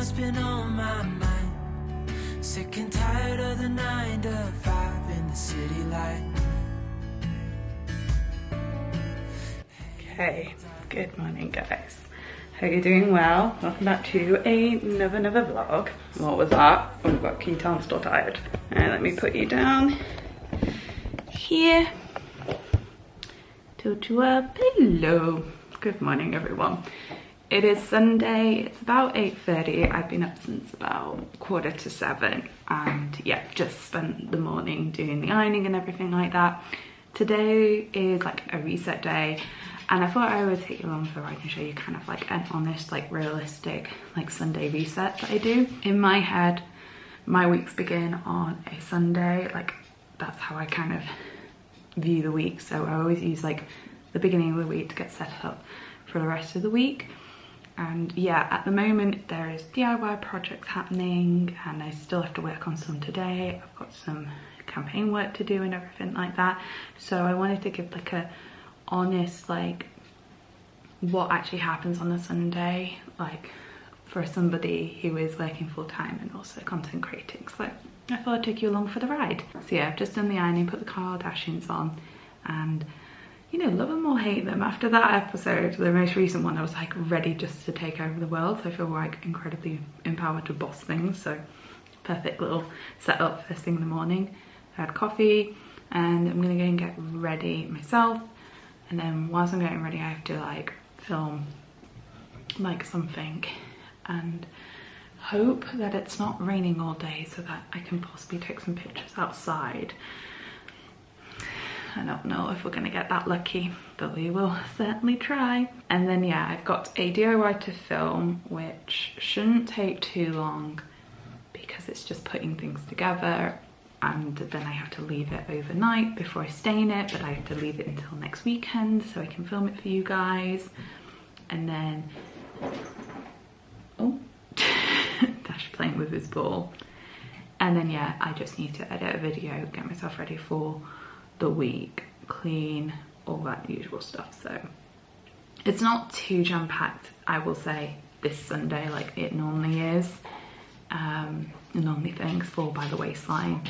what's been on my mind. Sick and tired of the 9 to 5 in the city life. Okay, good morning guys. Hope you're doing well. Welcome back to another vlog. What was that? Oh, we've got ketones, still tired. Alright, let me put you down here. Tilt you up. Hello. Good morning everyone. It is Sunday, it's about 8:30. I've been up since about 7:15 and yeah, just spent the morning doing the ironing and everything like that. Today is like a reset day and I thought I would take you along for a ride and show you kind of like an honest, like realistic, like Sunday reset that I do. In my head, my weeks begin on a Sunday, like that's how I kind of view the week. So I always use like the beginning of the week to get set up for the rest of the week. And yeah, at the moment there is DIY projects happening and I still have to work on some today. I've got some campaign work to do and everything like that. So I wanted to give like a honest, like what actually happens on a Sunday, like for somebody who is working full time and also content creating. So I thought I'd take you along for the ride. So yeah, I've just done the ironing, put the Kardashians on and you know, love them or hate them. After that episode, the most recent one, I was like ready just to take over the world. So I feel like incredibly empowered to boss things. So perfect little setup first thing in the morning. I had coffee and I'm gonna go and get ready myself. And then whilst I'm getting ready, I have to like film like something and hope that it's not raining all day so that I can possibly take some pictures outside. I don't know if we're gonna get that lucky, but we will certainly try. And then yeah, I've got a DIY to film, which shouldn't take too long because it's just putting things together. And then I have to leave it overnight before I stain it, but I have to leave it until next weekend so I can film it for you guys. And then, oh, Dash playing with his ball. And then yeah, I just need to edit a video, get myself ready for the week, clean, all that usual stuff. So it's not too jam-packed, I will say, this Sunday like it normally is. Normally things fall by the waistline.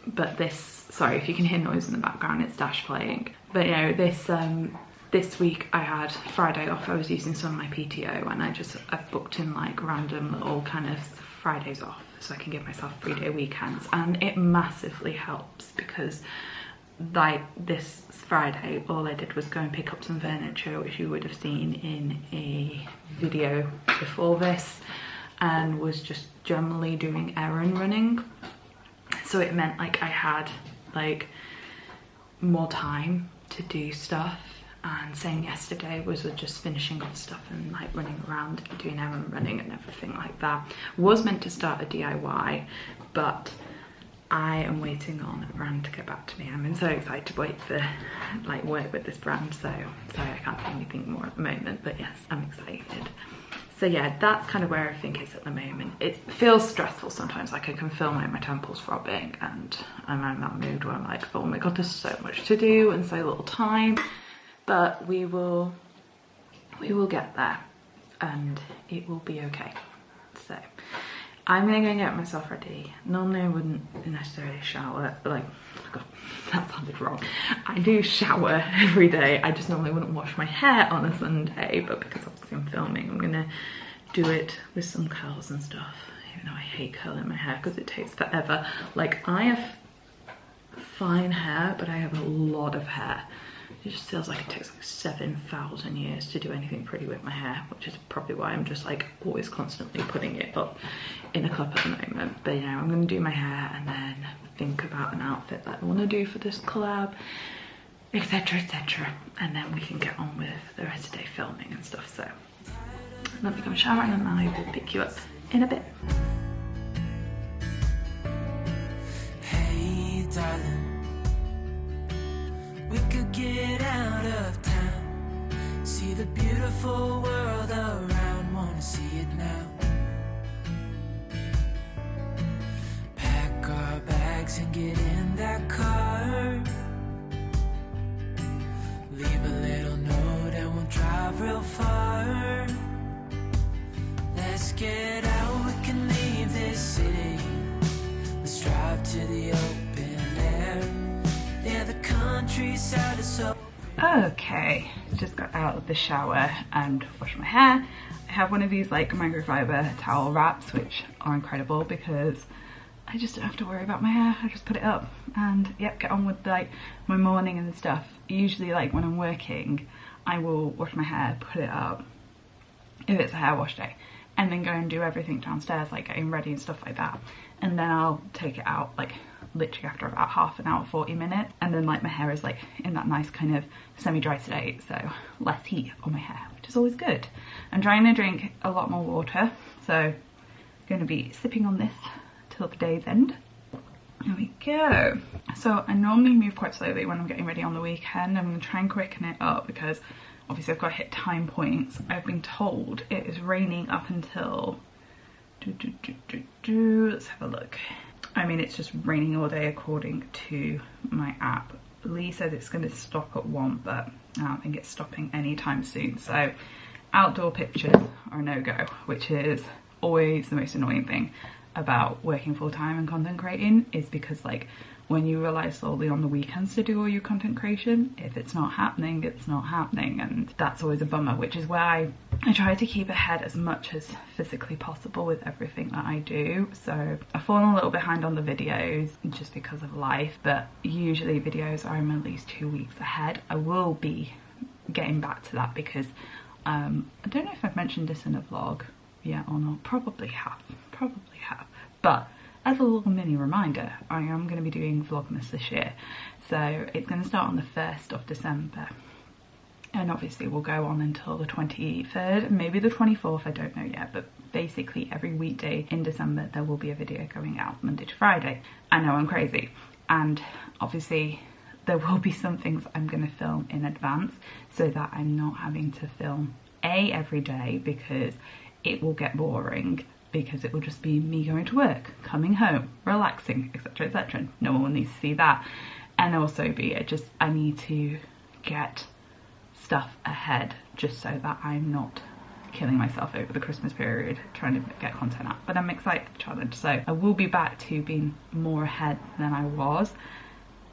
But this, sorry if you can hear noise in the background, it's Dash playing. But you know, this week I had Friday off. I was using some of my PTO and I've booked in like random little kind of Fridays off so I can give myself 3-day weekends, and it massively helps because like this Friday all I did was go and pick up some furniture, which you would have seen in a video before this, and was just generally doing errand running. So it meant like I had like more time to do stuff, and same yesterday was just finishing off stuff and like running around doing errand running and everything like that. Was meant to start a DIY, but I am waiting on a brand to get back to me. I'm so excited to wait for like work with this brand, so sorry I can't say anything more at the moment, but yes, I'm excited. So yeah, that's kind of where I think it's at the moment. It feels stressful sometimes, like I can feel like my temples throbbing and I'm in that mood where I'm like, oh my god, there's so much to do and so little time. But we will get there and it will be okay. So I'm gonna go and get myself ready. Normally I wouldn't necessarily shower, but like, oh god, that sounded wrong. I do shower every day. I just normally wouldn't wash my hair on a Sunday, but because obviously I'm filming, I'm gonna do it with some curls and stuff, even though I hate curling my hair because it takes forever. Like I have fine hair, but I have a lot of hair. It just feels like it takes like 7,000 years to do anything pretty with my hair, which is probably why I'm just like always constantly putting it up in a clip at the moment. But you know, I'm gonna do my hair and then think about an outfit that I want to do for this collab, etc, etc, and then we can get on with the rest of the day filming and stuff. So let me go and shower and then I will pick you up in a bit. Hey darling, we could get out of town, see the beautiful world around, wanna see it now. Pack our bags and get in that car, leave a little note and we'll drive real far. Let's Okay, just got out of the shower and washed my hair. I have one of these like microfiber towel wraps, which are incredible because I just don't have to worry about my hair. I just put it up and yep, get on with like my morning and stuff. Usually like when I'm working, I will wash my hair, put it up if it's a hair wash day, and then go and do everything downstairs, like getting ready and stuff like that. And then I'll take it out like literally after about half an hour, 40 minutes. And then like my hair is like in that nice kind of semi-dry state, so less heat on my hair, which is always good. I'm trying to drink a lot more water, so I'm going to be sipping on this till the day's end. There we go. So I normally move quite slowly when I'm getting ready on the weekend. I'm going to try and quicken it up because obviously I've got to hit time points. I've been told it is raining up until let's have a look. I mean, it's just raining all day according to my app. Lee says it's going to stop at 1, but I don't think it's stopping anytime soon. So outdoor pictures are a no-go, which is always the most annoying thing about working full-time and content creating, is because like when you rely solely on the weekends to do all your content creation, if it's not happening, it's not happening, and that's always a bummer, which is why I try to keep ahead as much as physically possible with everything that I do. So I've fallen a little behind on the videos just because of life, but usually videos are at least 2 weeks ahead. I will be getting back to that because I don't know if I've mentioned this in a vlog yet or not. Probably have, but as a little mini reminder, I am going to be doing Vlogmas this year. So it's going to start on the 1st of December. And obviously we'll go on until the 23rd, maybe the 24th, I don't know yet. But basically every weekday in December there will be a video going out Monday to Friday. I know I'm crazy. And obviously there will be some things I'm going to film in advance so that I'm not having to film every day, because it will get boring. Because it will just be me going to work, coming home, relaxing, etc, etc. No one needs to see that. And also I need to get stuff ahead just so that I'm not killing myself over the Christmas period trying to get content out. But I'm excited for the challenge, so I will be back to being more ahead than I was.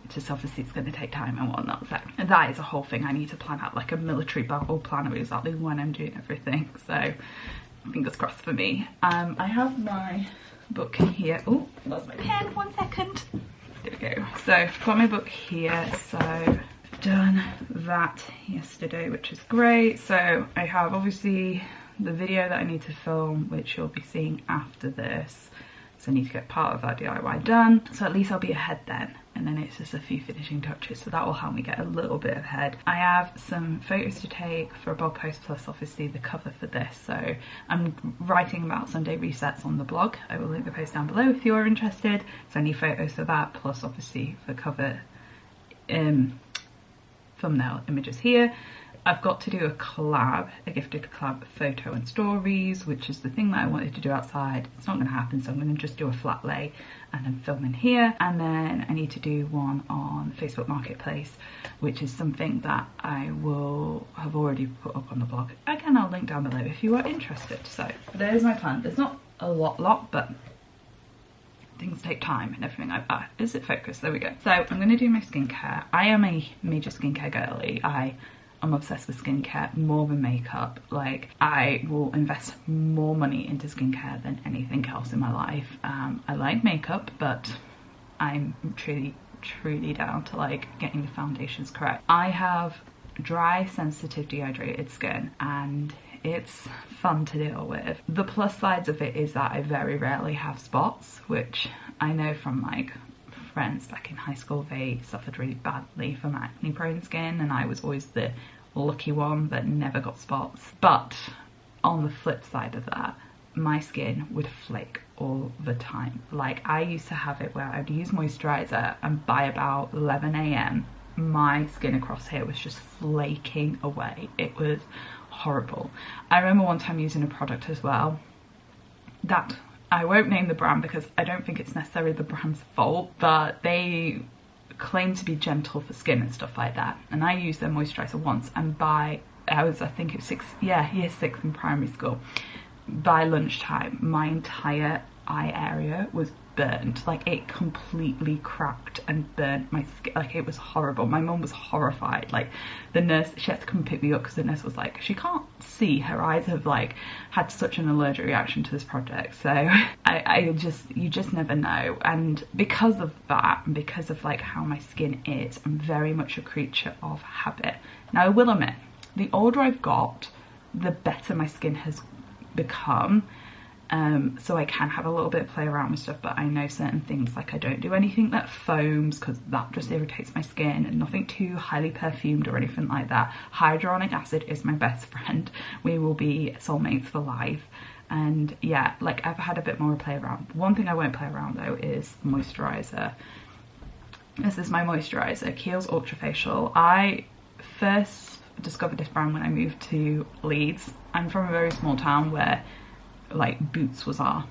Just obviously it's going to take time and whatnot, so that is a whole thing. I need to plan out like a military battle plan of exactly when I'm doing everything, so fingers crossed for me. I have my book here. Oh, lost my pen, 1 second. There we go. So I've got my book here. So I've done that yesterday, which is great. So I have obviously the video that I need to film, which you'll be seeing after this. So I need to get part of that DIY done. So at least I'll be ahead then. And then it's just a few finishing touches, so that will help me get a little bit ahead. I have some photos to take for a blog post, plus obviously the cover for this. So I'm writing about Sunday resets on the blog. I will link the post down below if you're interested. So I need photos for that, plus obviously for cover thumbnail images here. I've got to do a collab, a gifted collab photo and stories, which is the thing that I wanted to do outside. It's not going to happen, so I'm going to just do a flat lay and then film in here. And then I need to do one on Facebook Marketplace, which is something that I will have already put up on the blog. Again, I'll link down below if you are interested. So there's my plan. There's not a lot, but things take time and everything like that. Is it focused? There we go. So I'm going to do my skincare. I am a major skincare girly. I'm obsessed with skincare more than makeup. Like, I will invest more money into skincare than anything else in my life. I like makeup, but I'm truly down to like getting the foundations correct. I have dry, sensitive, dehydrated skin, and it's fun to deal with. The plus sides of it is that I very rarely have spots, which I know from like friends back in high school, they suffered really badly from acne prone skin, and I was always the lucky one that never got spots. But on the flip side of that, my skin would flake all the time. Like, I used to have it where I'd use moisturizer and by about 11 AM my skin across here was just flaking away. It was horrible. I remember one time using a product as well that I won't name the brand because I don't think it's necessarily the brand's fault, but they claim to be gentle for skin and stuff like that. And I used their moisturizer once, and I think it was year 6 in primary school. By lunchtime, my entire eye area was burnt. Like, it completely cracked and burnt my skin. Like, it was horrible. My mum was horrified. Like, the nurse, she had to come pick me up because the nurse was like, she can't see, her eyes have like had such an allergic reaction to this product. So you just never know. And because of that, and because of like how my skin is, I'm very much a creature of habit. Now, I will admit, the older I've got, the better my skin has become. So I can have a little bit of play around with stuff, but I know certain things, like I don't do anything that foams because that just irritates my skin, and nothing too highly perfumed or anything like that. Hyaluronic acid is my best friend. We will be soulmates for life. And yeah, like, I've had a bit more play around. One thing I won't play around though is moisturizer. This is my moisturizer, Kiehl's Ultra Facial. I first discovered this brand when I moved to Leeds. I'm from a very small town where like Boots was our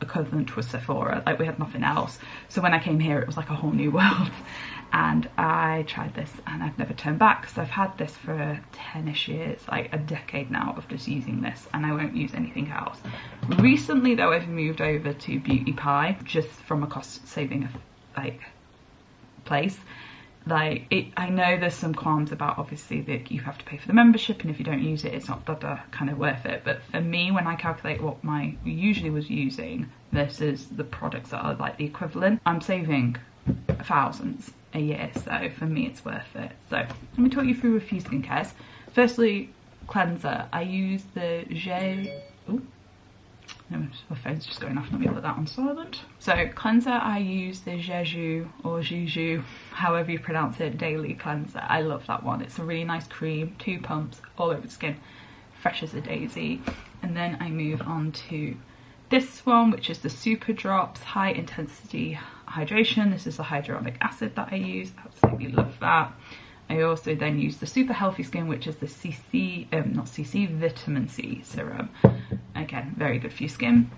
equivalent to a Sephora. Like, we had nothing else. So when I came here, it was like a whole new world. And I tried this and I've never turned back. So I've had this for 10ish years, like a decade now of just using this, and I won't use anything else. Recently though, I've moved over to Beauty Pie, just from a cost saving like place. Like, I know there's some qualms about, obviously, that you have to pay for the membership, and if you don't use it, it's not kind of worth it. But for me, when I calculate what my usually was using versus the products that are like the equivalent, I'm saving thousands a year. So for me, it's worth it. So let me talk you through a few skincares. Firstly, cleanser. I use the my phone's just going off, let me put that on silent. So cleanser, I use the Jeju or Juju, however you pronounce it, daily cleanser. I love that one. It's a really nice cream, 2 pumps all over the skin, fresh as a daisy. And then I move on to this one, which is the Super Drops High Intensity Hydration. This is the hyaluronic acid that I use. Absolutely love that. I also then use the Super Healthy Skin, which is the vitamin C serum. Again, very good for your skin.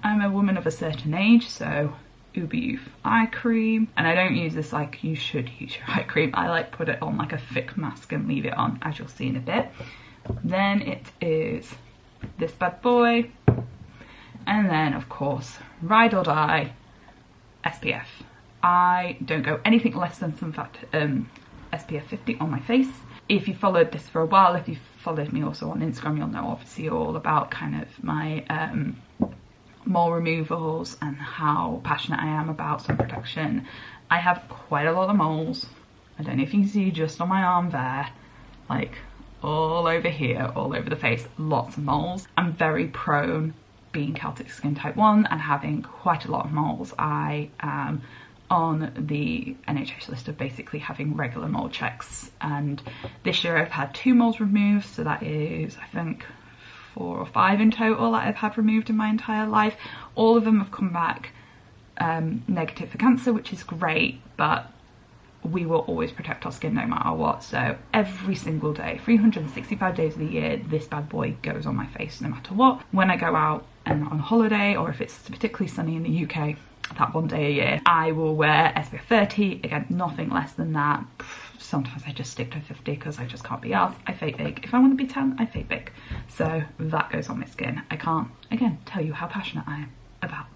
I'm a woman of a certain age, so Uber Youth eye cream. And I don't use this like you should use your eye cream. I like put it on like a thick mask and leave it on, as you'll see in a bit. Then it is this bad boy. And then, of course, ride or die, SPF. I don't go anything less than some SPF 50 on my face. If you followed this for a while, if you've followed me also on Instagram, you'll know obviously all about kind of my mole removals and how passionate I am about sun protection. I have quite a lot of moles. I don't know if you can see just on my arm there, like all over here, all over the face, lots of moles. I'm very prone, being Celtic skin type 1 and having quite a lot of moles. I am on the NHS list of basically having regular mole checks, and this year I've had 2 moles removed, so that is I think 4 or 5 in total that I've had removed in my entire life. All of them have come back negative for cancer, which is great, but we will always protect our skin no matter what. So every single day, 365 days of the year, this bad boy goes on my face no matter what. When I go out and on holiday, or if it's particularly sunny in the UK, that one day a year, I will wear SPF 30, again, nothing less than that. Sometimes I just stick to 50 because I just can't be arsed. I fake bake. If I want to be tan, I fake bake. So that goes on my skin. I can't, again, tell you how passionate I am about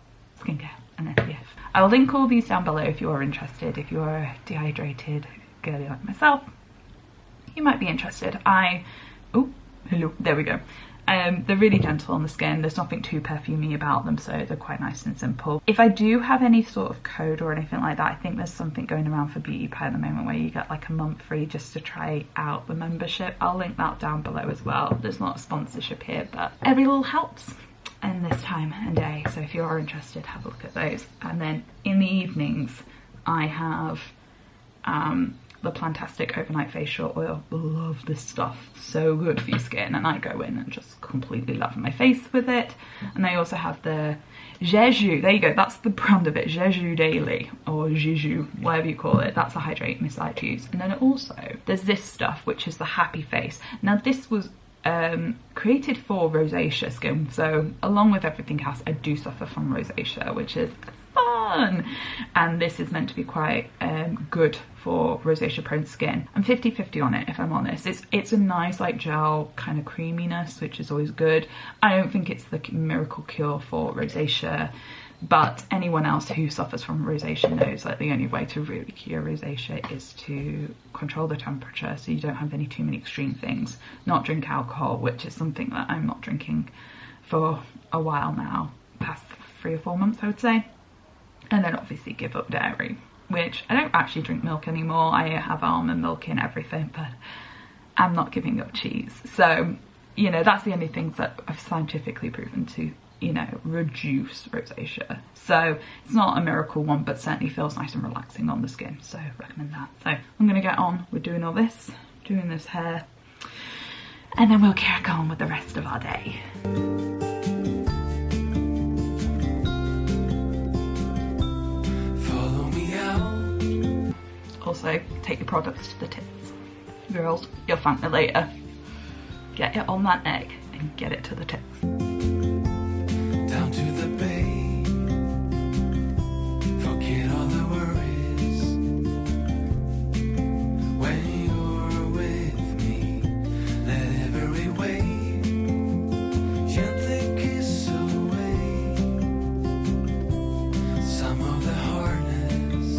skincare and SPF. I'll link all these down below if you are interested. If you are a dehydrated girly like myself, you might be interested. Oh, hello, there we go. They're really gentle on the skin. There's nothing too perfumey about them, so they're quite nice and simple. If I do have any sort of code or anything like that, I think there's something going around for Beauty Pie at the moment where you get like a month free just to try out the membership. I'll link that down below as well. There's not a sponsorship here, but every little helps in this time and day. So if you are interested, have a look at those. And then in the evenings, I have the Plantastic Overnight Facial Oil. Love this stuff, so good for your skin, and I go in and just completely love my face with it. And I also have the Jeju, there you go, that's the brand of it, Jeju Daily, or Jeju, whatever you call it. That's a hydrating mist I use. And then also there's this stuff, which is the Happy Face. Now this was created for rosacea skin, so along with everything else, I do suffer from rosacea, which is fun, and this is meant to be quite good for rosacea prone skin. I'm 50-50 on it, if I'm honest. It's a nice like gel kind of creaminess, which is always good. I don't think it's the miracle cure for rosacea, But anyone else who suffers from rosacea knows that the only way to really cure rosacea is to control the temperature so you don't have any too many extreme things. Not drink alcohol, which is something that I'm not drinking for a while now, past 3 or 4 months I would say. And then obviously give up dairy, which I don't actually drink milk anymore. I have almond milk in everything, but I'm not giving up cheese. So, you know, that's the only things that I've scientifically proven to, you know, reduce rosacea. So it's not a miracle one, but certainly feels nice and relaxing on the skin. So I recommend that. So I'm gonna get on with doing all this, doing this hair, and then we'll carry on with the rest of our day. Follow me out. Also, take your products to the tits. Girls, you'll thank me later. Get it on that neck and get it to the tits. Down to the bay. Forget all the worries. When you're with me, let every wave gently kiss away some of the hardness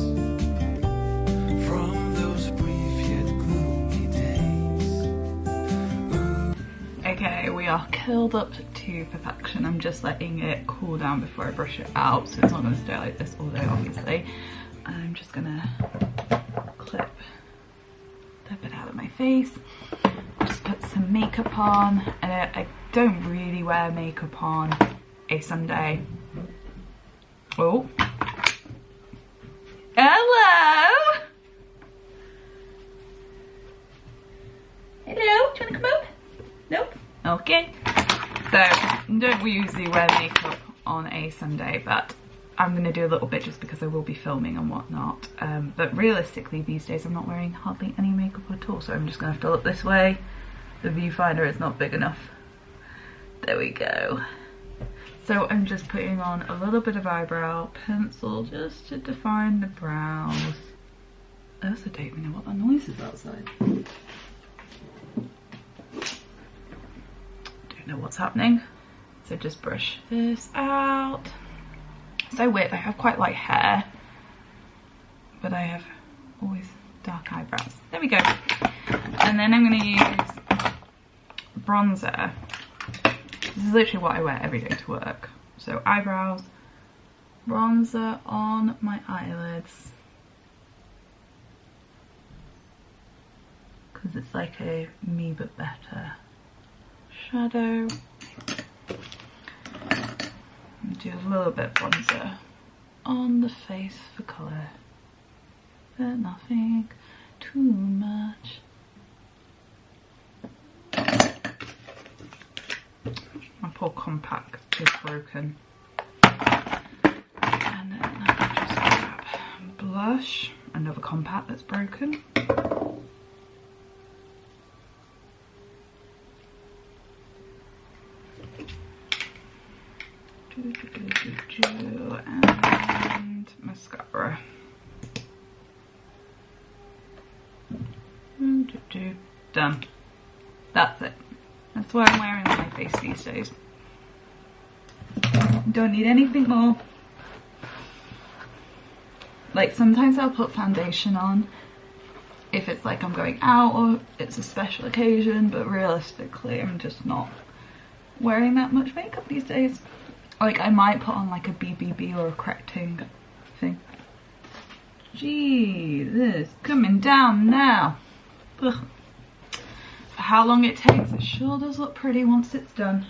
from those brief yet gloomy days. Okay, we are curled up to perfection. I'm just letting it cool down before I brush it out, so it's not going to stay like this all day obviously. I'm just going to clip that bit out of my face, just put some makeup on, and I don't really wear makeup on a Sunday. Oh, hello! Hello, do you want to come up? Nope. Okay. So, don't usually wear makeup on a Sunday, but I'm going to do a little bit just because I will be filming and whatnot. But realistically, these days I'm not wearing hardly any makeup at all, so I'm just going to have to look this way. The viewfinder is not big enough. There we go. So I'm just putting on a little bit of eyebrow pencil just to define the brows. I also don't even know what that noise is outside. Know what's happening, so just brush this out. So weird, I have quite light hair, but I have always dark eyebrows. There we go. And then I'm going to use bronzer. This is literally what I wear every day to work. So eyebrows, bronzer on my eyelids, because it's like a me but better shadow. Do a little bit of bronzer on the face for colour, but nothing too much. My poor compact is broken. And then I just grab blush, another compact that's broken. And mascara. Done. That's it. That's what I'm wearing on my face these days. Don't need anything more. Like sometimes I'll put foundation on if it's like I'm going out or it's a special occasion, but realistically I'm just not wearing that much makeup these days. Like I might put on like a BBB or a correcting thing. Jesus, coming down now. Ugh. For how long it takes, it sure does look pretty once it's done.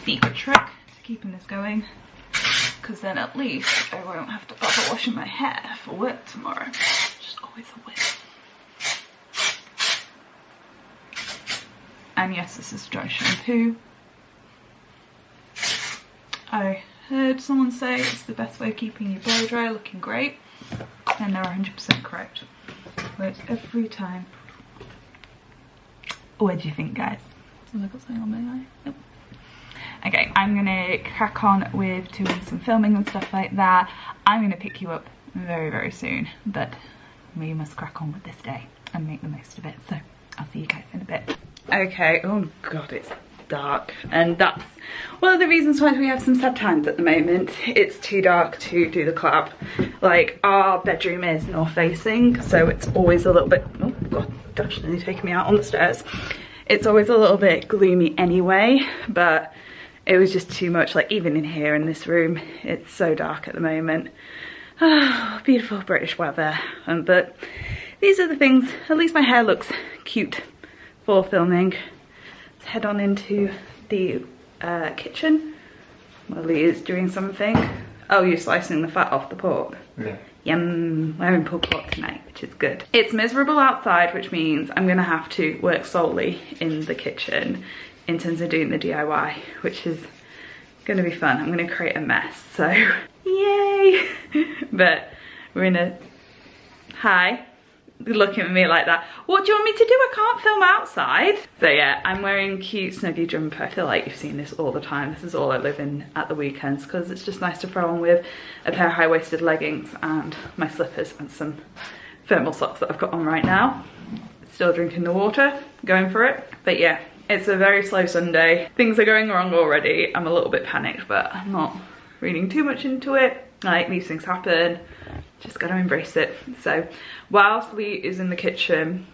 Secret trick to keeping this going, because then at least I won't have to bother washing my hair for work tomorrow. Just always a win. And yes, this is dry shampoo. I heard someone say it's the best way of keeping your blow dry looking great, and they're 100% correct. Works every time. What do you think, guys? Have I got something on my eye? Nope. Okay, I'm gonna crack on with doing some filming and stuff like that. I'm gonna pick you up very, very soon, but we must crack on with this day and make the most of it. So I'll see you guys in a bit. Okay, oh God, it's dark, and that's one of the reasons why we have some sad times at the moment. It's too dark to do the collab. Like, our bedroom is north facing, so it's always a little bit, oh god, Dash nearly taking me out on the stairs. It's always a little bit gloomy anyway, but it was just too much. Like, even in here in this room, it's so dark at the moment. Oh, beautiful British weather. But these are the things. At least my hair looks cute for filming. Let's head on into the kitchen. Molly is doing something. Oh, you're slicing the fat off the pork? Yeah. Yum, we're having pulled pork tonight, which is good. It's miserable outside, which means I'm gonna have to work solely in the kitchen in terms of doing the DIY, which is gonna be fun. I'm gonna create a mess, so yay! But we're in a, hi, looking at me like that. What do you want me to do? I can't film outside. So yeah, I'm wearing a cute snuggy jumper. I feel like you've seen this all the time. This is all I live in at the weekends because it's just nice to throw on with a pair of high-waisted leggings and my slippers and some thermal socks that I've got on right now. Still drinking the water, going for it. But yeah, it's a very slow Sunday. Things are going wrong already. I'm a little bit panicked, but I'm not reading too much into it. Like, these things happen. Just gotta embrace it. So whilst Lee is in the kitchen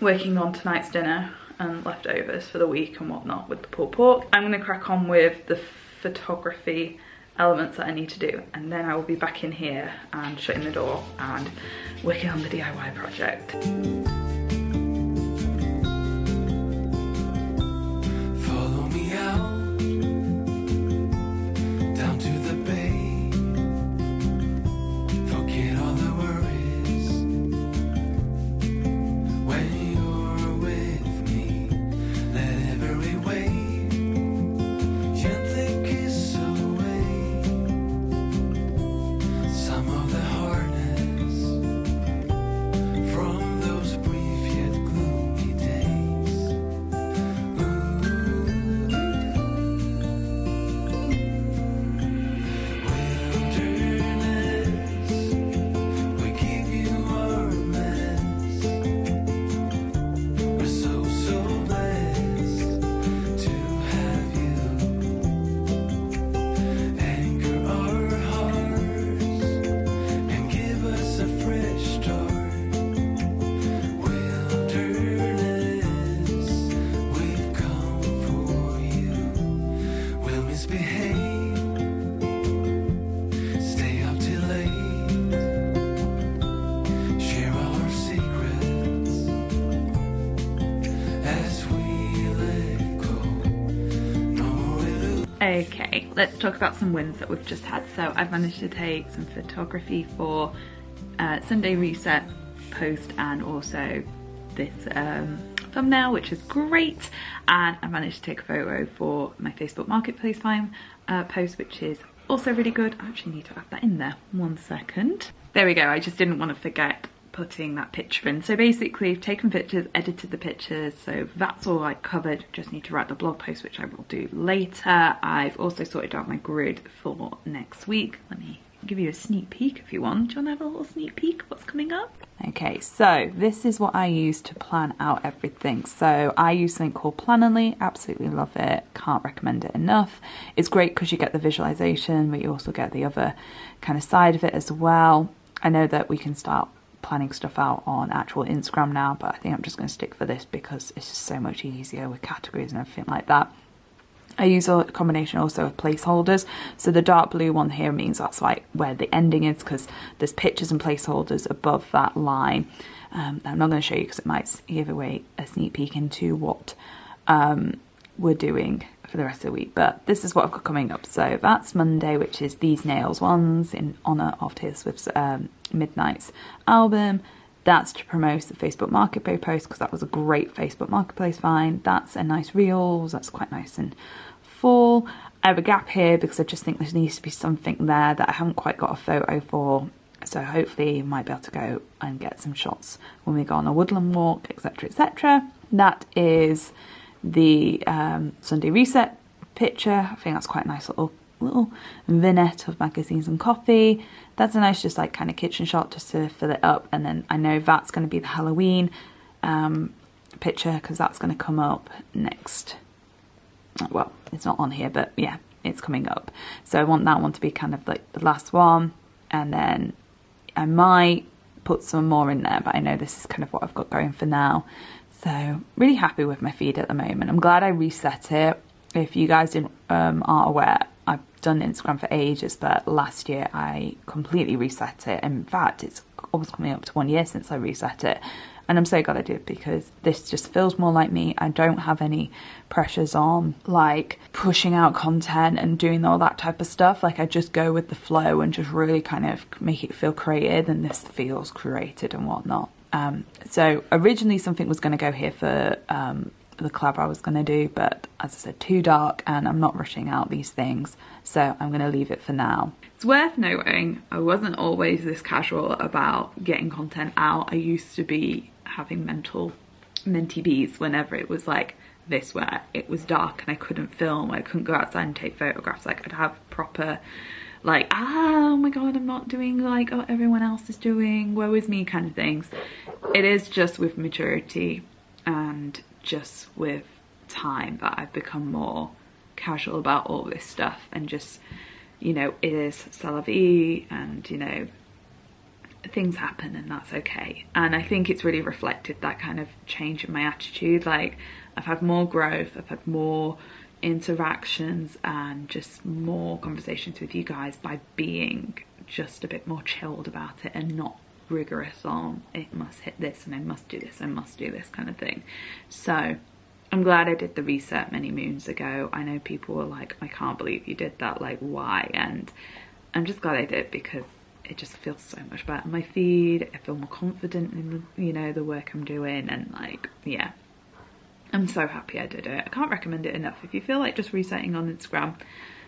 working on tonight's dinner and leftovers for the week and whatnot with the pulled pork, I'm gonna crack on with the photography elements that I need to do, and then I will be back in here and shutting the door and working on the DIY project. Follow me out down to the bay. Forget all the worries when you're with me. Let every wave gently kiss away some of the hardness from those brief yet gloomy days. Wilderness, we give you our mess. We're so blessed to have you anchor our hearts and give us a fresh start. Wilderness, we've come for you. We'll misbehave, stay up till late, share our secrets as we let go. No more illusions. Okay, let's talk about some wins that we've just had. So I've managed to take some photography for Sunday Reset post and also this thumbnail, which is great. And I managed to take a photo for my Facebook Marketplace Find post, which is also really good. I actually need to add that in there. 1 second. There we go. I just didn't want to forget putting that picture in. So basically I've taken pictures, edited the pictures, so that's all like covered. Just need to write the blog post, which I will do later. I've also sorted out my grid for next week. Let me give you a sneak peek if you want. Do you want to have a little sneak peek of what's coming up? Okay, so this is what I use to plan out everything. So I use something called Planoly. Absolutely love it. Can't recommend it enough. It's great because you get the visualization, but you also get the other kind of side of it as well. I know that we can start planning stuff out on actual Instagram now, but I think I'm just going to stick for this because it's just so much easier with categories and everything like that. I use a combination also of placeholders. So the dark blue one here means that's like where the ending is, because there's pictures and placeholders above that line. I'm not going to show you because it might give away a sneak peek into what we're doing for the rest of the week. But this is what I've got coming up. So that's Monday, which is these nails ones in honour of Taylor Swift's Midnight's album. That's to promote the Facebook Marketplace post because that was a great Facebook Marketplace find. That's a nice reels. That's quite nice and full. I have a gap here because I just think there needs to be something there that I haven't quite got a photo for. So hopefully you might be able to go and get some shots when we go on a woodland walk, etc, etc. That is the Sunday Reset picture. I think that's quite a nice little vignette of magazines and coffee. That's a nice just like kind of kitchen shot just to fill it up. And then I know that's going to be the Halloween picture because that's going to come up next well, it's not on here, but yeah, it's coming up. So I want that one to be kind of like the last one, and then I might put some more in there, but I know this is kind of what I've got going for now. So really happy with my feed at the moment. I'm glad I reset it. If you guys aren't aware, I've done Instagram for ages, but last year I completely reset it. In fact, it's almost coming up to 1 year since I reset it. And I'm so glad I did, because this just feels more like me. I don't have any pressures on like pushing out content and doing all that type of stuff. Like I just go with the flow and just really kind of make it feel created, and this feels created and whatnot. So originally something was going to go here for the collab I was going to do, but as I said, too dark, and I'm not rushing out these things, so I'm going to leave it for now. It's worth noting I wasn't always this casual about getting content out. I used to be having mentee bees whenever it was like this, where it was dark and I couldn't film, I couldn't go outside and take photographs. Like I'd have proper like, oh my god, I'm not doing like what everyone else is doing, woe is me kind of things. It is just with maturity and just with time that I've become more casual about all this stuff, and just, you know, it is c'est la vie, and you know, things happen and that's okay. And I think it's really reflected that kind of change in my attitude. Like I've had more growth, I've had more interactions and just more conversations with you guys by being just a bit more chilled about it and not rigorous on it must hit this and I must do this, I must do this kind of thing. So I'm glad I did the reset many moons ago. I know people were like, I can't believe you did that, like why? And I'm just glad I did, because it just feels so much better on my feed. I feel more confident in, you know, the work I'm doing, and like, yeah, I'm so happy I did it. I can't recommend it enough. If you feel like just resetting on Instagram,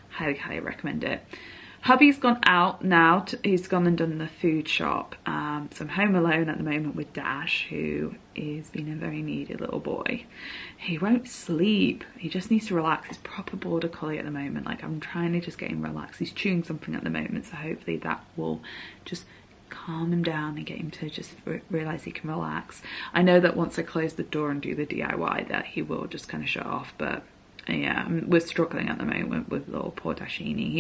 highly recommend it. Hubby's gone out now, he's gone and done the food shop, so I'm home alone at the moment with Dash, who is being a very needy little boy. He won't sleep, he just needs to relax. He's proper border collie at the moment. Like I'm trying to just get him relaxed. He's chewing something at the moment, so hopefully that will just calm him down and get him to just realise he can relax. I know that once I close the door and do the DIY that he will just kind of shut off, but yeah, we're struggling at the moment with little poor Dashini.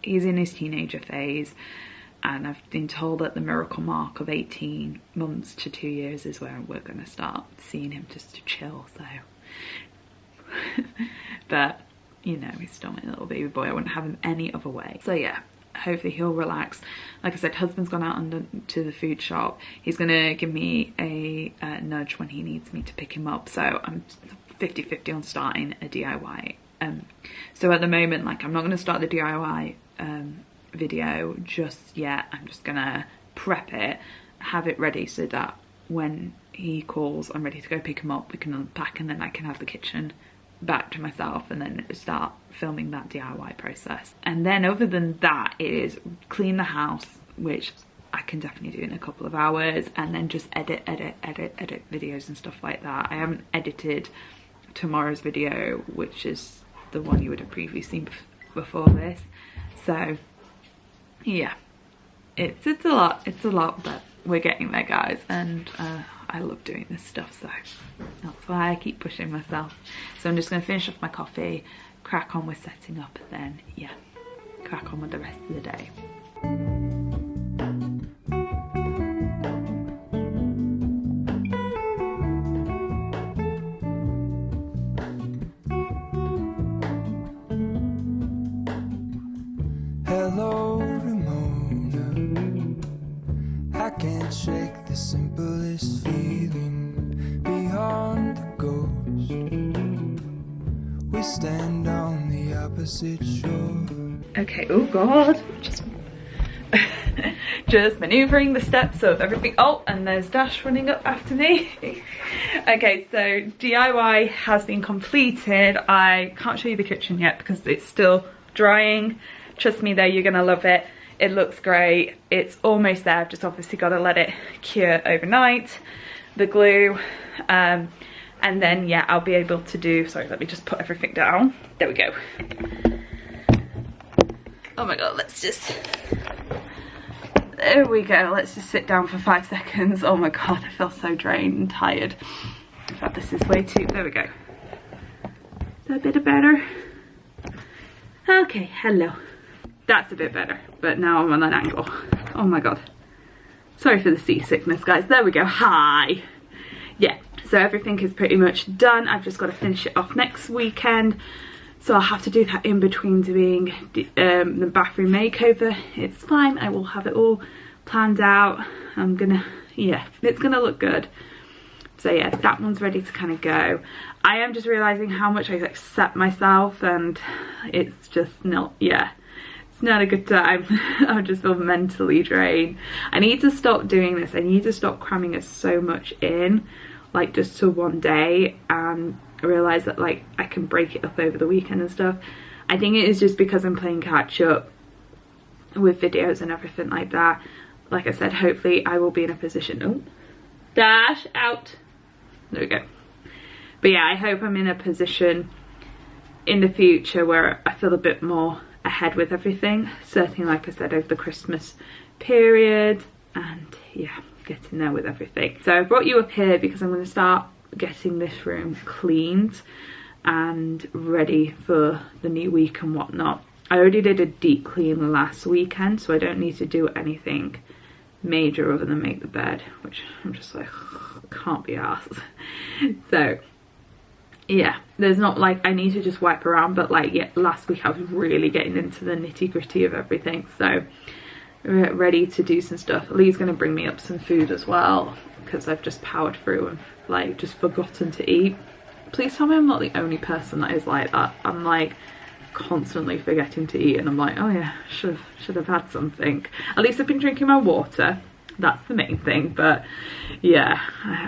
He's in his teenager phase, and I've been told that the miracle mark of 18 months to 2 years is where we're going to start seeing him just to chill, so but you know, he's still my little baby boy. I wouldn't have him any other way. So yeah, hopefully he'll relax. Like I said, husband's gone out to the food shop. He's going to give me a nudge when he needs me to pick him up, so I'm 50-50 on starting a DIY. So at the moment, like I'm not going to start the DIY video just yet. I'm just gonna prep it, have it ready, so that when he calls I'm ready to go pick him up, we can unpack, and then I can have the kitchen back to myself and then start filming that DIY process. And then other than that, it is clean the house, which I can definitely do in a couple of hours, and then just edit videos and stuff like that. I haven't edited tomorrow's video, which is the one you would have previously seen before this. So yeah, it's a lot, but we're getting there, guys, and I love doing this stuff, so that's why I keep pushing myself. So I'm just going to finish off my coffee, crack on with setting up, and then yeah, crack on with the rest of the day. Hello, Ramona. I can't shake the simplest feeling beyond the ghost. We stand on the opposite shore. Okay, oh god, just maneuvering the steps of everything. Oh, and there's Dash running up after me. Okay, so DIY has been completed. I can't show you the kitchen yet because it's still drying. Trust me though, you're gonna love it. It looks great. It's almost there. I've just obviously got to let it cure overnight, the glue, and then yeah, I'll be able to do, sorry, let me just put everything down. There we go. Oh my god, there we go. Let's just sit down for 5 seconds. Oh my god, I feel so drained and tired. In fact, this is way too, there we go. that a bit better? Okay, hello. That's a bit better, but now I'm on an angle. Oh my god. Sorry for the seasickness, guys. There we go. Hi. Yeah, so everything is pretty much done. I've just got to finish it off next weekend. So I'll have to do that in between doing the bathroom makeover. It's fine. I will have it all planned out. I'm gonna, yeah, it's gonna look good. So yeah, that one's ready to kind of go. I am just realizing how much I accept myself, and it's just not, yeah, it's not a good time. I just feel mentally drained. I need to stop doing this. I need to stop cramming it so much in, like just to one day, and realize that like I can break it up over the weekend and stuff. I think it is just because I'm playing catch up with videos and everything like that. Like I said, hopefully I will be in a position, oh, dash out, there we go. But yeah, I hope I'm in a position in the future where I feel a bit more ahead with everything. Certainly, like I said, over the Christmas period, and yeah, getting there with everything. So I brought you up here because I'm going to start getting this room cleaned and ready for the new week and whatnot. I already did a deep clean last weekend, so I don't need to do anything major other than make the bed, which I'm just like, can't be arsed. So yeah, there's not like I need to just wipe around, but like yeah, last week I was really getting into the nitty gritty of everything. So ready to do some stuff. Lee's going to bring me up some food as well because I've just powered through and like just forgotten to eat. Please tell me I'm not the only person that is like that. I'm like constantly forgetting to eat, and I'm like, oh yeah, should have had something. At least I've been drinking my water. That's the main thing. But yeah,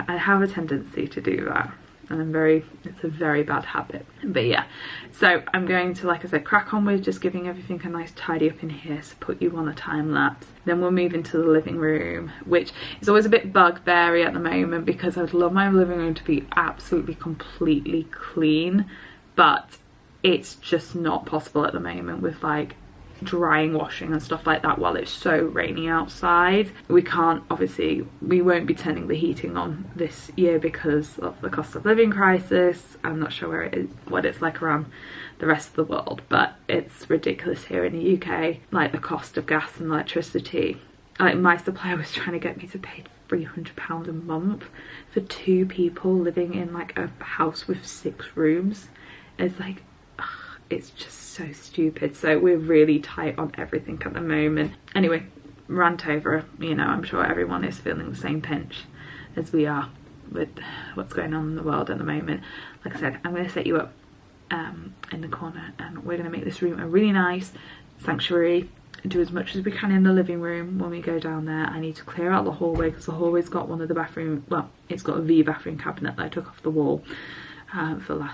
I have a tendency to do that, and it's a very bad habit. But yeah, so I'm going to, like I said, crack on with just giving everything a nice tidy up in here, so put you on a time lapse. Then we'll move into the living room, which is always a bit bugbeary at the moment because I would love my living room to be absolutely completely clean, but it's just not possible at the moment with like drying, washing and stuff like that while it's so rainy outside. We can't, obviously we won't be turning the heating on this year because of the cost of living crisis. I'm not sure where it is, what it's like around the rest of the world, but it's ridiculous here in the UK, like the cost of gas and electricity. Like my supplier was trying to get me to pay £300 a month for 2 people living in like a house with 6 rooms. It's like, it's just so stupid. So we're really tight on everything at the moment. Anyway, rant over, you know, I'm sure everyone is feeling the same pinch as we are with what's going on in the world at the moment. Like I said, I'm going to set you up in the corner, and we're going to make this room a really nice sanctuary, do as much as we can in the living room. When we go down there, I need to clear out the hallway because the hallway's got one of the bathroom, well, it's got a V bathroom cabinet that I took off the wall for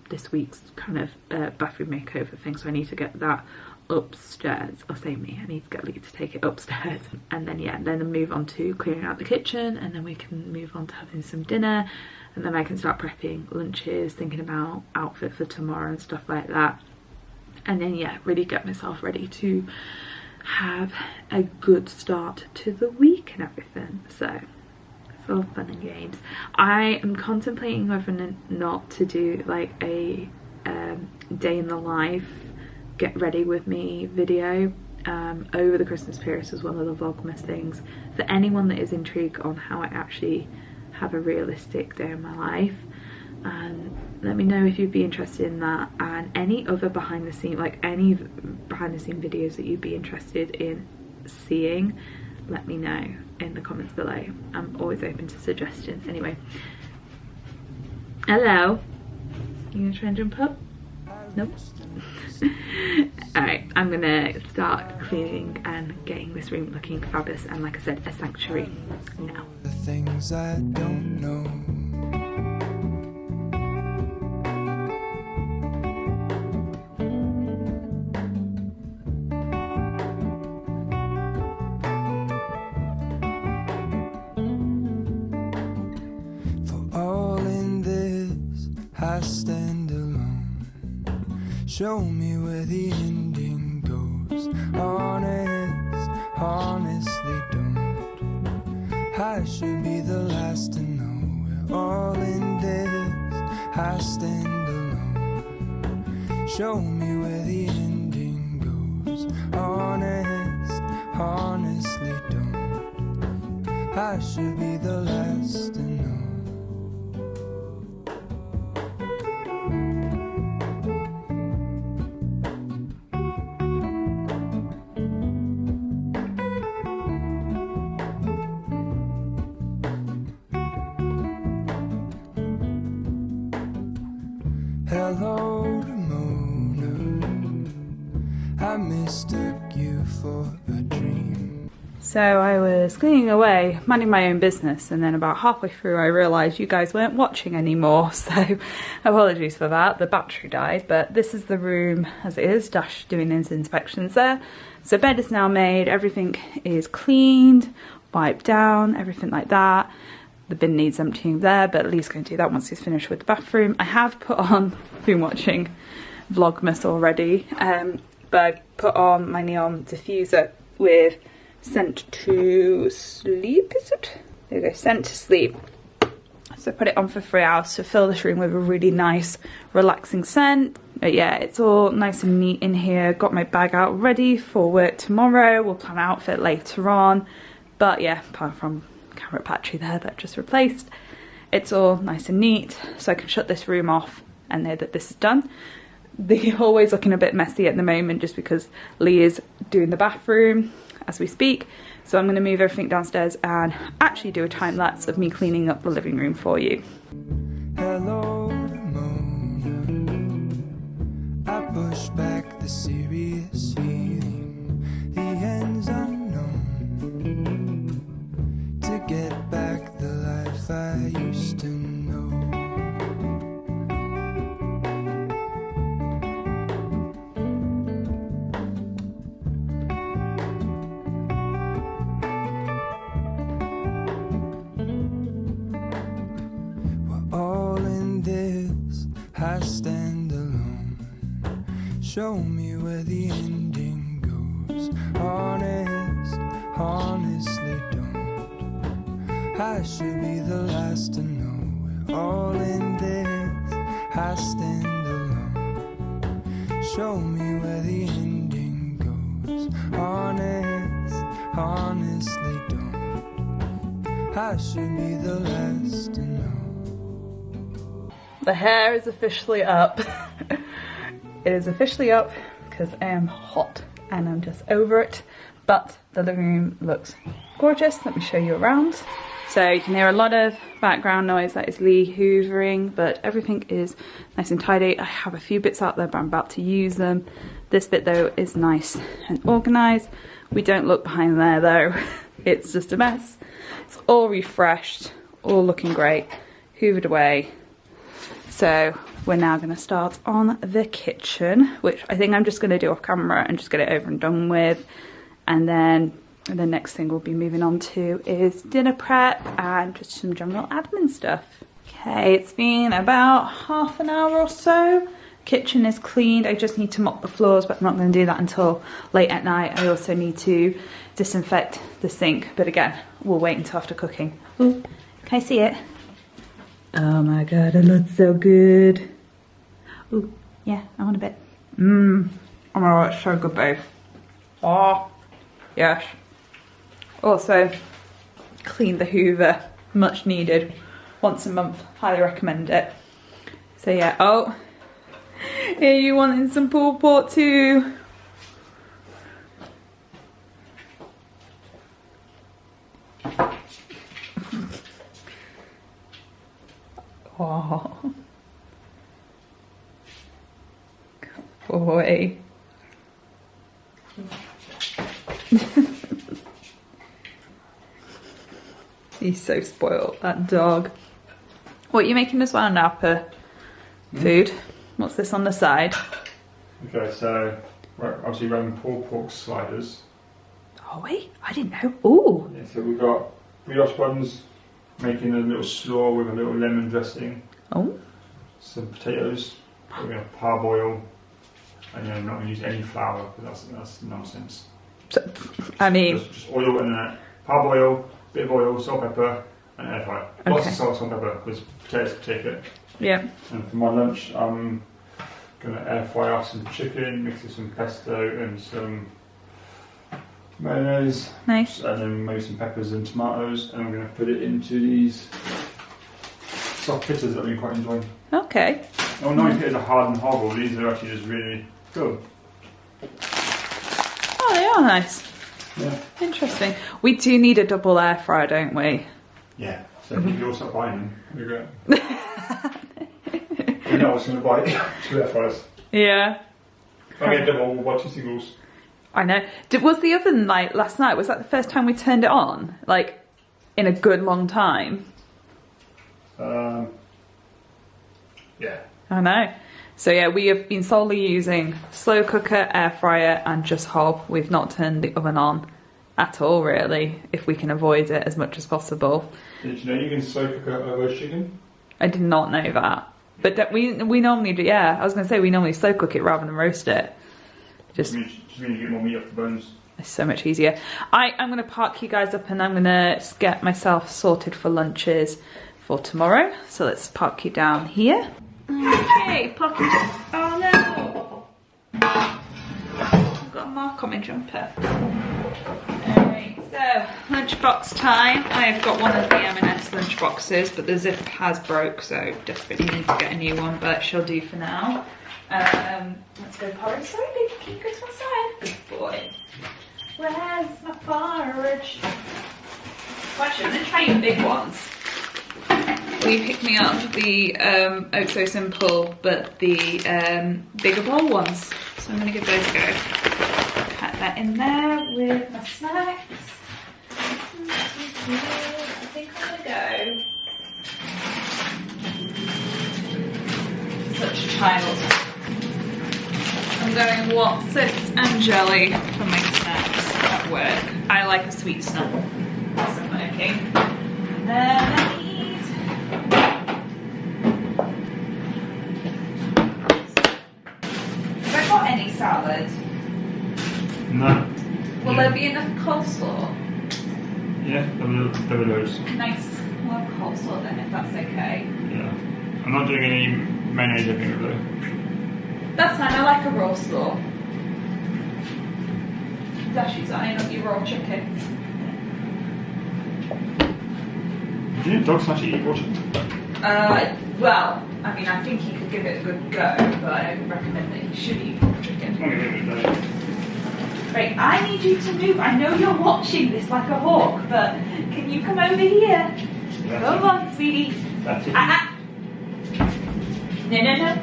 this week's kind of bathroom makeover thing, so I need to get that upstairs. Or say me, I need to get Lee to take it upstairs, and then yeah, then move on to clearing out the kitchen, and then we can move on to having some dinner, and then I can start prepping lunches, thinking about outfit for tomorrow and stuff like that, and then yeah, really get myself ready to have a good start to the week and everything. So it's all fun and games. I am contemplating whether or not to do like a day in the life, get ready with me video over the Christmas period as one of the Vlogmas things, for anyone that is intrigued on how I actually have a realistic day in my life. And let me know if you'd be interested in that, and any other behind the scene, like any behind the scene videos that you'd be interested in seeing, let me know in the comments below. I'm always open to suggestions. Anyway, hello, you gonna try and jump up? Nope. Alright, I'm gonna start cleaning and getting this room looking fabulous, and like I said, a sanctuary now. The things I don't know. I stand alone. Show me where the ending goes. Honest, honestly don't. I should be the last to know. We're all in this I stand alone. Show me where the ending goes. Honest, honestly don't. I should be the last to know. Hello to Mona, I mistook you for a dream. So I was cleaning away, minding my own business, and then about halfway through I realised you guys weren't watching anymore, so apologies for that. The battery died, but this is the room as it is. Dash doing his inspections there. So bed is now made, everything is cleaned, wiped down, everything like that. The bin needs emptying there, but Lee's going to do that once he's finished with the bathroom. I have put on, been watching Vlogmas already, but I put on my neon diffuser with Scent to Sleep, is it? There we go, Scent to Sleep. So I put it on for 3 hours to fill this room with a really nice, relaxing scent. But yeah, it's all nice and neat in here. Got my bag out ready for work tomorrow. We'll plan an outfit later on. But yeah, apart from carrot patchy there that I just replaced, it's all nice and neat, so I can shut this room off and know that this is done. The hallway's looking a bit messy at the moment just because Lee is doing the bathroom as we speak, so I'm going to move everything downstairs and actually do a time lapse of me cleaning up the living room for you. Hello, Mona. I push back the serious feeling, the end's unknown. To get back the life I used to know. We're all in this, I stand alone. Show me where the ending goes. Honest, honestly don't. I should be the last to know. We're all in this, I stand alone. Show me where the ending goes. Honest, honestly don't. I should be the last to know. The hair is officially up. It is officially up because I am hot and I'm just over it. But the living room looks gorgeous. Let me show you around. So you can hear a lot of background noise, that is Lee hoovering, but everything is nice and tidy. I have a few bits out there, but I'm about to use them. This bit though is nice and organised. We don't look behind there though. It's just a mess. It's all refreshed, all looking great, hoovered away. So we're now going to start on the kitchen, which I think I'm just going to do off camera and just get it over and done with. And then the next thing we'll be moving on to is dinner prep and just some general admin stuff. Okay, it's been about half an hour or so. Kitchen is cleaned. I just need to mop the floors, but I'm not going to do that until late at night. I also need to disinfect the sink, but again, we'll wait until after cooking. Ooh, can I see it? Oh my god, it looks so good. Ooh, yeah, I want a bit. Oh my god, it's so good, babe. Oh, yes. Also, clean the Hoover, much needed, once a month, highly recommend it. So yeah, oh, here you wanting some pulled pork too? Oh, good boy. He's so spoiled, that dog. What are you making as well, Napa? Food. What's this on the side? Okay, so we're obviously running pulled pork sliders. Oh wait, I didn't know. Ooh. Yeah, so we've got brioche buns, making a little slaw with a little lemon dressing. Oh. Some potatoes. We're going to parboil, and then not going to use any flour because that's nonsense. So, I mean, just oil and that. Parboil, bit of oil, salt, pepper, and air fry. Lots of salt and pepper because potatoes particular. Yeah. And for my lunch, I'm going to air fry off some chicken, mix with some pesto and some mayonnaise. Nice. And then maybe some peppers and tomatoes. And I'm going to put it into these soft pizzas that I've been quite enjoying. Okay. Oh, no, pizzas are hard and horrible. These are actually just really good. Oh, they are nice. Yeah. Interesting. We do need a double air fryer, don't we? Yeah. So if you all start buying them, it'll be great. You know I was going to buy 2 air fryers. Yeah. I get double, we'll buy 2 singles. I know. Was the oven like last night? Was that the first time we turned it on? Like in a good long time? Yeah. I know. So yeah, we have been solely using slow cooker, air fryer, and just hob. We've not turned the oven on at all, really, if we can avoid it as much as possible. Did you know you can slow cook a roast chicken? I did not know that. But we normally do, yeah, I was going to say we normally slow cook it rather than roast it. Just means you get more meat off the bones. It's so much easier. I'm going to park you guys up and I'm going to get myself sorted for lunches for tomorrow. So let's park you down here. Okay, parking. Oh no! I've got a mark on my jumper. Alright, so lunchbox time. I've got one of the M&S lunchboxes, but the zip has broke, so desperately need to get a new one, but she'll do for now. Let's go porridge. Sorry, baby, can you go to my side? Good boy. Where's my porridge? Actually, I'm going to try your big ones. We picked me up the Oat So Simple, but the bigger bowl ones. So I'm going to give those a go. Pack that in there with my snacks. I think I'm going to go. Such a child. I'm going Watsits and jelly for my snacks at work. I like a sweet snack. That's working. And then I need... Have I got any salad? No. Will there be enough coleslaw? Yeah, there were loads. Nice. We'll have coleslaw then, if that's okay. Yeah. I'm not doing any mayonnaise or anything though. That's fine, I like a raw slaw. Dashy's eyeing up your raw chicken. Do you think dogs actually eat raw chicken? Well, I mean, I think he could give it a good go, but I don't recommend that he should eat raw chicken. Right, I need you to move. I know you're watching this like a hawk, but can you come over here? Come on, sweetie. That's it. No.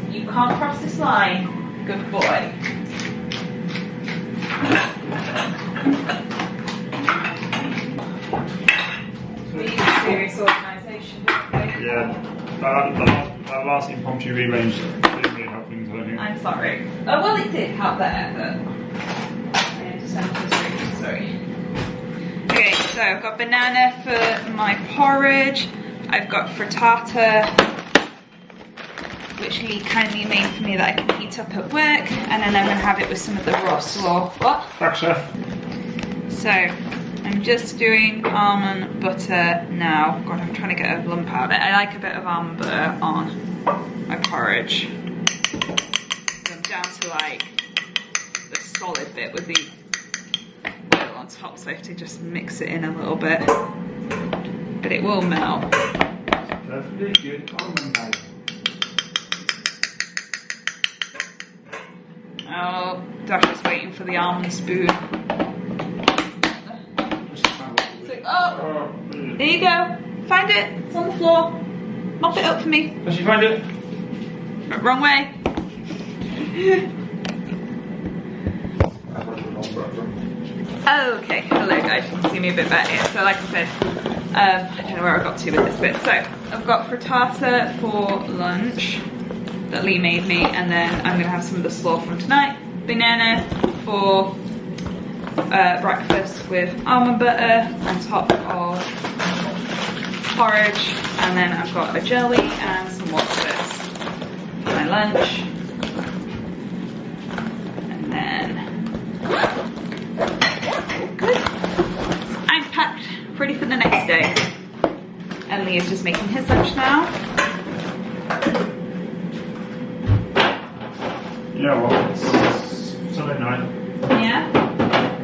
You can't cross this line. Good boy. We use serious organisation, don't we? Yeah. That last impromptu rearrange didn't really help things, I think. I'm sorry. Oh, well, it did help there, but I just went to the sorry. Okay, so I've got banana for my porridge. I've got frittata, which Lee kindly made for me that I can heat up at work, and then I'm going to have it with some of the raw slaw. What? Thanks, Chef. So, I'm just doing almond butter now. God, I'm trying to get a lump out of it. I like a bit of almond butter on my porridge. I'm down to like the solid bit with the oil on top, so I have to just mix it in a little bit. But it will melt. That's really good almond butter. Oh, Dash is waiting for the almond spoon. Oh, there you go. Find it. It's on the floor. Mop it up for me. Did you find it? Wrong way. Okay, hello guys. You can see me a bit better here. So like I said, I don't know where I got to with this bit. So I've got frittata for lunch that Lee made me, and then I'm gonna have some of the slaw from tonight. Banana for breakfast with almond butter on top of porridge, and then I've got a jelly and some Watsits for my lunch, and then good. I'm packed, ready for the next day. And Lee is just making his lunch now. You know what? It's Sunday night. Yeah?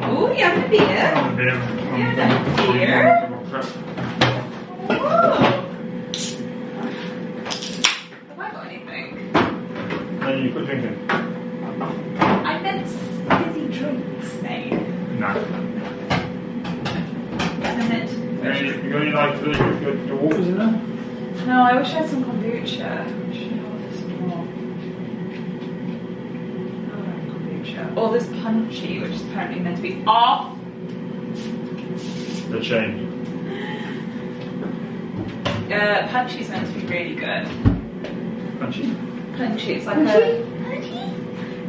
Oh, you have a beer? I have a beer. Beer? Oh! Have I got anything? No, you quit drinking. I meant fizzy drinks, mate. No. I meant... You got any like your waters in there? No, I wish I had some kombucha. I should have this more. Oh, kombucha. Or this punchy, which is apparently meant to be off The chain. Punchy's meant to be really good. Punchy? Punchy, it's like no,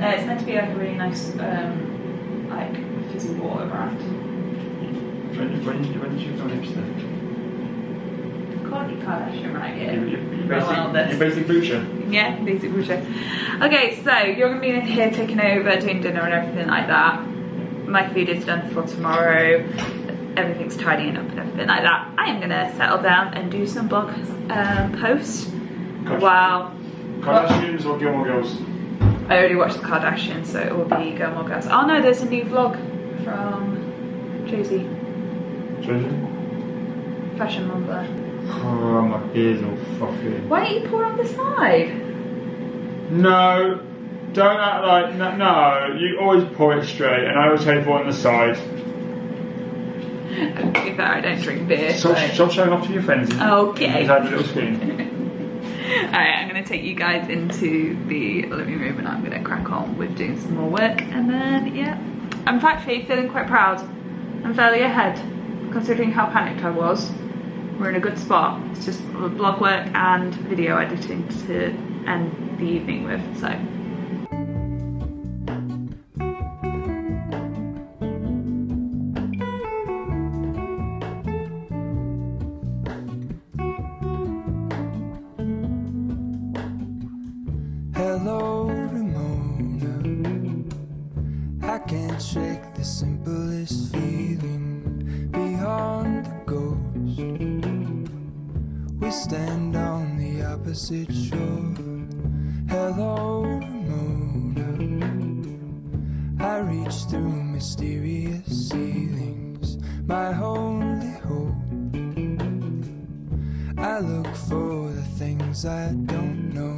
it's meant to be like a really nice, like fizzy water brand. When did you go hipster? Kourtney Kardashian right here. You're basic butcher. Yeah, basic butcher. Okay, so you're gonna be in here taking over, doing dinner and everything like that. My food is done for tomorrow. Everything's tidying up and everything like that. I am gonna settle down and do some blog posts. Wow. Kardashians or Gilmore Girls? I already watched the Kardashians, so it will be Gilmore Girls. Oh no, there's a new vlog from Josie, fashion model. Oh, my ears all fucking. Why don't you pour on the side? No, don't act like no. You always pour it straight, and I always take one on the side. To be fair, I don't drink beer. Stop showing off to your friends. Okay. Inside the little screen. Alright, I'm going to take you guys into the living room and I'm going to crack on with doing some more work, and then yeah, I'm actually feeling quite proud. I'm fairly ahead considering how panicked I was. We're in a good spot. It's just blog work and video editing to end the evening with, so. Hello, Ramona. I can't shake the simplest feeling beyond the ghost. We stand on the opposite shore. Hello, Ramona. I reach through mysterious ceilings, my only hope. I look for the things I don't know.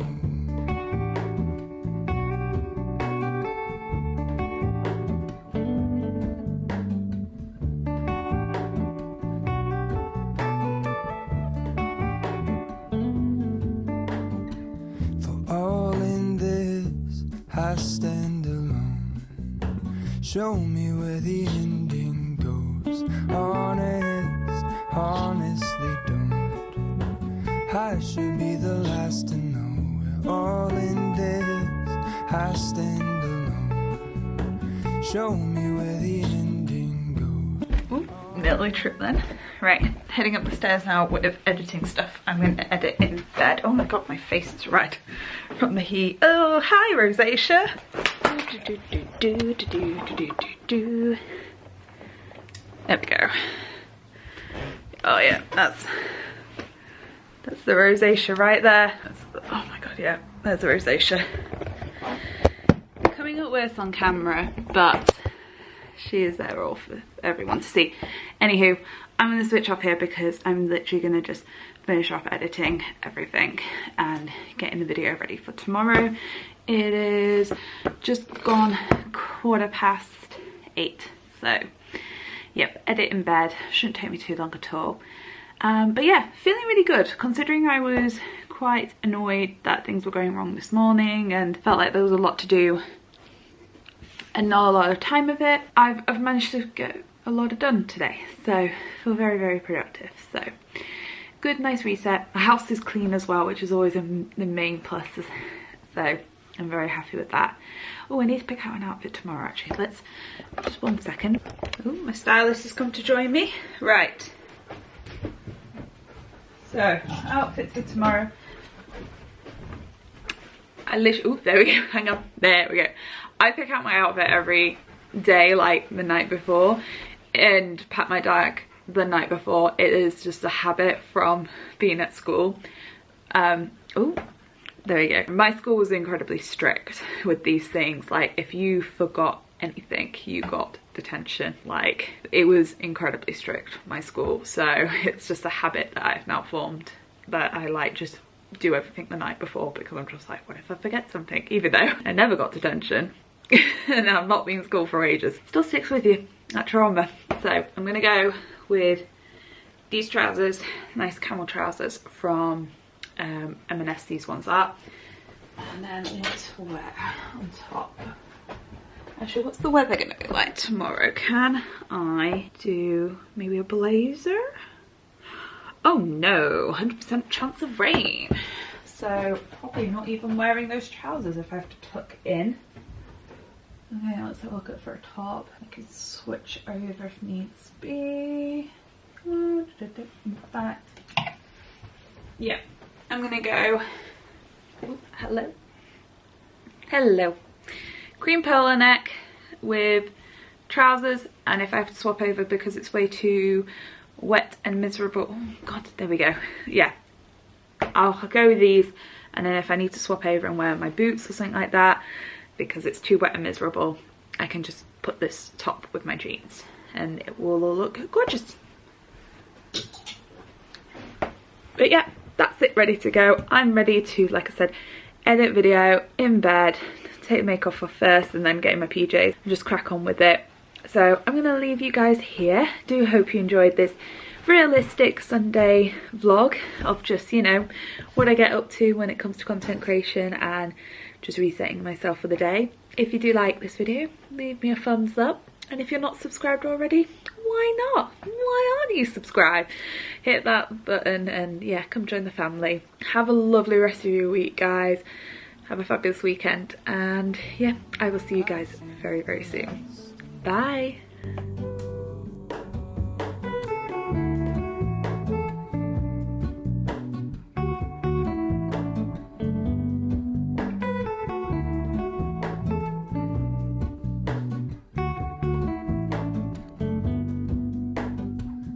I stand alone. Show me where the ending goes. Honest, they don't. I should be the last to know. We're all in this. I stand alone. Show me where the ending goes. Ooh, nearly tripped then. Right, heading up the stairs now with editing stuff. I'm going to edit in bed. Oh my god, my face is red from the heat. Oh, hi Rosacea. There we go. Oh yeah, that's the rosacea right there. Oh my god, yeah, there's the rosacea. Coming up worse on camera, but she is there all for everyone to see. Anywho, I'm going to switch off here because I'm literally going to just finish off editing everything and getting the video ready for tomorrow. It is just gone 8:15, so yep, edit in bed. Shouldn't take me too long at all. But yeah, feeling really good considering I was quite annoyed that things were going wrong this morning and felt like there was a lot to do and not a lot of time of it. I've managed to get a lot done today, so I feel very, very productive. So good, nice reset. The house is clean as well, which is always the main plus, so I'm very happy with that. Oh, I need to pick out an outfit tomorrow actually. Let's, just 1 second. Oh, my stylist has come to join me. Right, so outfits for tomorrow. I literally, oh, there we go, hang on, there we go. I pick out my outfit every day, like the night before, and pack my bag the night before. It is just a habit from being at school. Oh, there we go. My school was incredibly strict with these things. Like, if you forgot anything, you got detention. Like, it was incredibly strict, my school. So it's just a habit that I've now formed, that I like just do everything the night before, because I'm just like, what if I forget something? Even though I never got detention and I've not been in school for ages, still sticks with you, that trauma. So I'm gonna go with these trousers, nice camel trousers from M&S. These ones are. And then what to wear on top. Actually, what's the weather gonna be like tomorrow? Can I do maybe a blazer? Oh no, 100% chance of rain. So probably not even wearing those trousers if I have to tuck in. Okay, let's have a look at for a top. I could switch over if needs be. Back. Yeah, I'm gonna go. Ooh, hello. Hello. Cream polo neck with trousers, and if I have to swap over because it's way too wet and miserable, oh god, there we go. Yeah, I'll go with these, and then if I need to swap over and wear my boots or something like that because it's too wet and miserable, I can just put this top with my jeans and it will all look gorgeous. But yeah, that's it, ready to go. I'm ready to, like I said, edit video in bed, take the makeup off first and then get in my PJs and just crack on with it. So I'm gonna leave you guys here. Do hope you enjoyed this realistic Sunday vlog of just, you know, what I get up to when it comes to content creation and just resetting myself for the day. If you do like this video, leave me a thumbs up, and if you're not subscribed already, why not? Why aren't you subscribed? Hit that button and yeah, come join the family. Have a lovely rest of your week, guys. Have a fabulous weekend, and yeah, I will see you guys very, very soon. Bye.